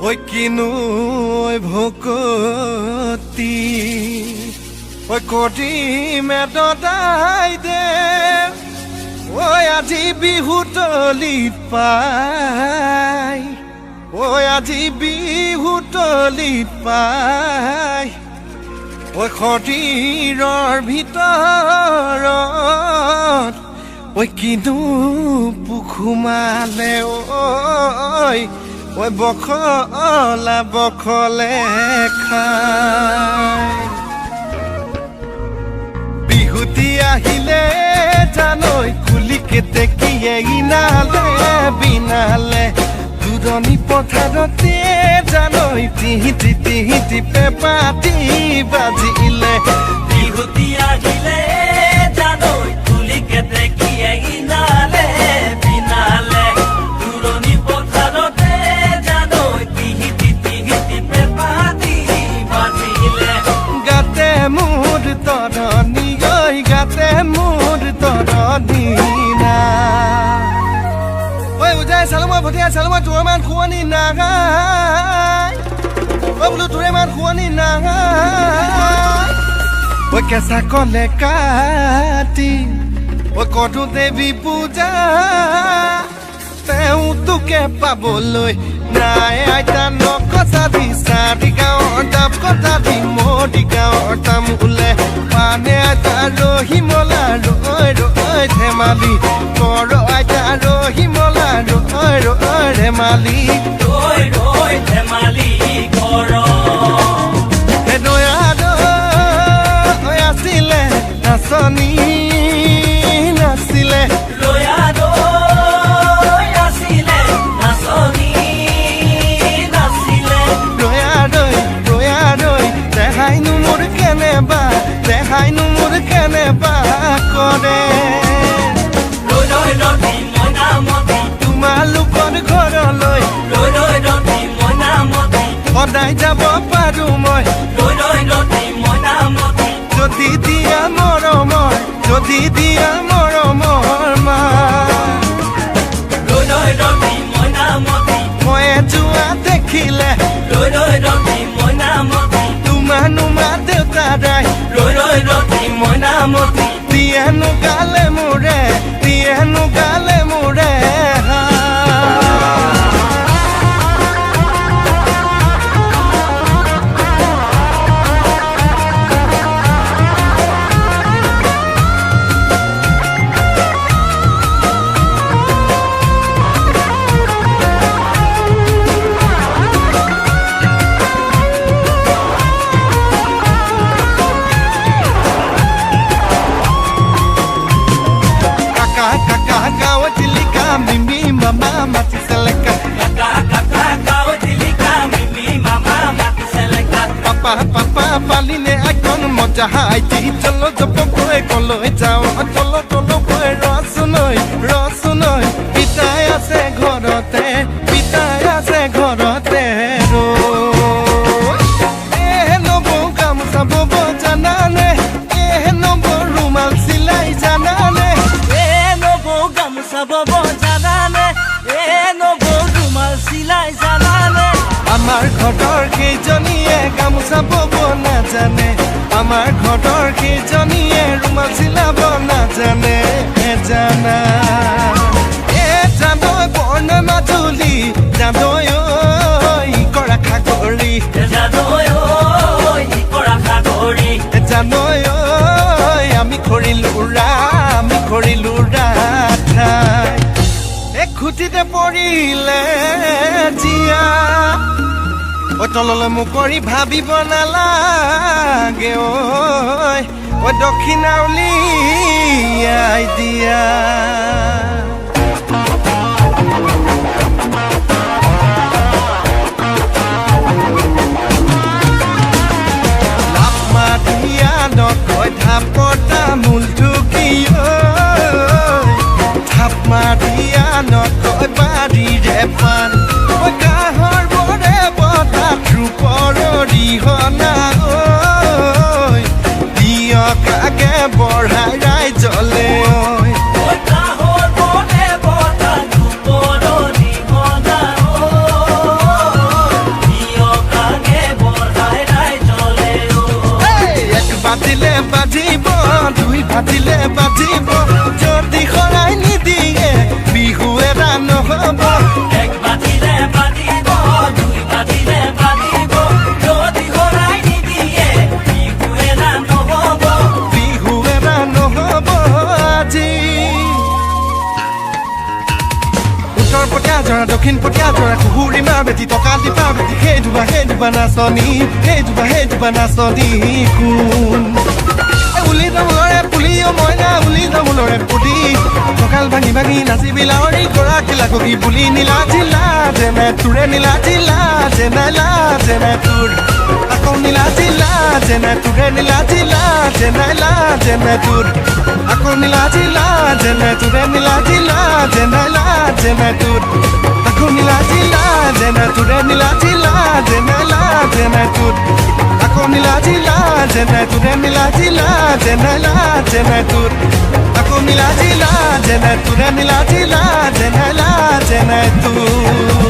ঐ কিনো ভকতি ঐ কৰিম এদাই দে ঐ আজি বিহুতলিত পাই ঐ আজি বিহুতলিত পাই ঐ শৰীৰৰ ভিতৰত ঐ কিনো পুখুমালে ঐ বখলা বখলে খাই বিহুতি আহিলে জানৈ কুলি কেতেকীয়ে ইনালে বিনালে দূৰণি পথাৰতে জানৈ তিহিতি তিহিতি পেপাতি বাজিলে বিহুতি আহিলে জানৈ কুলি কেতেকীয়ে ইনালে বিনালে দূৰণি পথাৰতে জানৈ তিহিতি তিহিতি পেপাতি বাজিলে গাতে মোৰ তৰণি গাতে মোৰ তৰণি না ঐ উজাই চালমা ভটিয়া চালমা তোৰ মান খুৱনি নাগাই ঐ বোলো তোৰে মান খুৱনি নাগাই ঐ কেঁচা কলে কাটি ঐ কটো দেৱী পূজা তেওঁ তোকে পাবলৈ নাই আইতা নকচা দি চাৰি গাঁৱৰ দাব কথা দি মৰি গাঁৱৰ তামোলে পানে আইতা ৰহিমলা ৰৈ ৰৈ ধেমালি কৰ আইতা ৰহিমলা ৰৈ ৰৈ ধেমালি ৰৈ ৰৈ ধেমালি কৰ আছিলে নাচনী নাছিলে দেখাইনো মোৰ কেনেবা কৰে তোমালোকৰ ঘৰলৈ সদায় যাব পাৰো মই যদি দিয়া মৰমৰ মা মই যোৱা দেখিলে তোমানো মা দেউতাৰাই দিয়েনো গালে মোৰে Papa paline akon moja haiti cholo jopo koe koloi jao cholo tolo koe rosunoi pitai ase ghorote ro nobo gamusa bobo janane nobo rumal silai janane nobo gamusa bobo janane nobo rumal silai janane আমাৰ ঘৰৰ কেইজনীয়ে গামোচা বব নাজানে আমাৰ ঘৰৰ কেইজনীয়ে ৰুমাল চিলাব নাজানে জানা জানৈ বৰ্ণ মাজুলী জানৈ কৰা খাগৰি জানৈ আমি খৰিলো ঠাই এক খুটিতে পৰিলে জিয়া তললৈ মোক কৰি ভাবিব নালাগে ঐ দক্ষিণা উলিয়াই দিয়া লাভ মাতিয়া নকয় থাপৰ তামোল ঢুকি থাপ মাতিয়া নকয় বাৰীৰে পাণ কাহৰ বৰে বতাহ ৰূপৰ দিহনা দিয়ক আগে বঢ়াই ৰাইজলে দিব যদি খৰাই নিদিয়ে বিহু এটা নহ'ব এক বাজিলে বাজিব দুই বাজিলে বাজিব যদি হৰাই নিদিয়ে বিহু এটা নহ'ব বিহু এটা নহ'ব আজি উত্তৰ পটীয়া জৰা দক্ষিণ পটীয়া জৰা কুহুৰি মাৰ বেটি টকা দিবা বেটি সেই দুবা নাচনী সেই দুবা নাচনী কোন উলি তামোলৰে পুলিও মইনা উলি তামোলৰে পুলি কঁকাল ভাঙি ভাঙি নাচিবি লাৱৰী গৰাকী লাগি বুলি নীলা জিলা যেনে তোৰে নীলা জিলা যেনে তোৰ আকৌ নীলা জিলা যেনে তোৰে নীলা জিলা যেনে তোৰ আকৌ নীলা জিলা যেনে তোৰে নীলা জিলা যেনে তোৰ আকৌ নীলা জিলা যেনে তোৰে নীলা জিলা যেনে তোৰ আকৌ নীলা জিলা যেনে তোৰে নীলা জিলা যেনে তোৰ আকৌ নীলা জিলা যেনে তোৰে নীলা জিলা যেনে তোৰ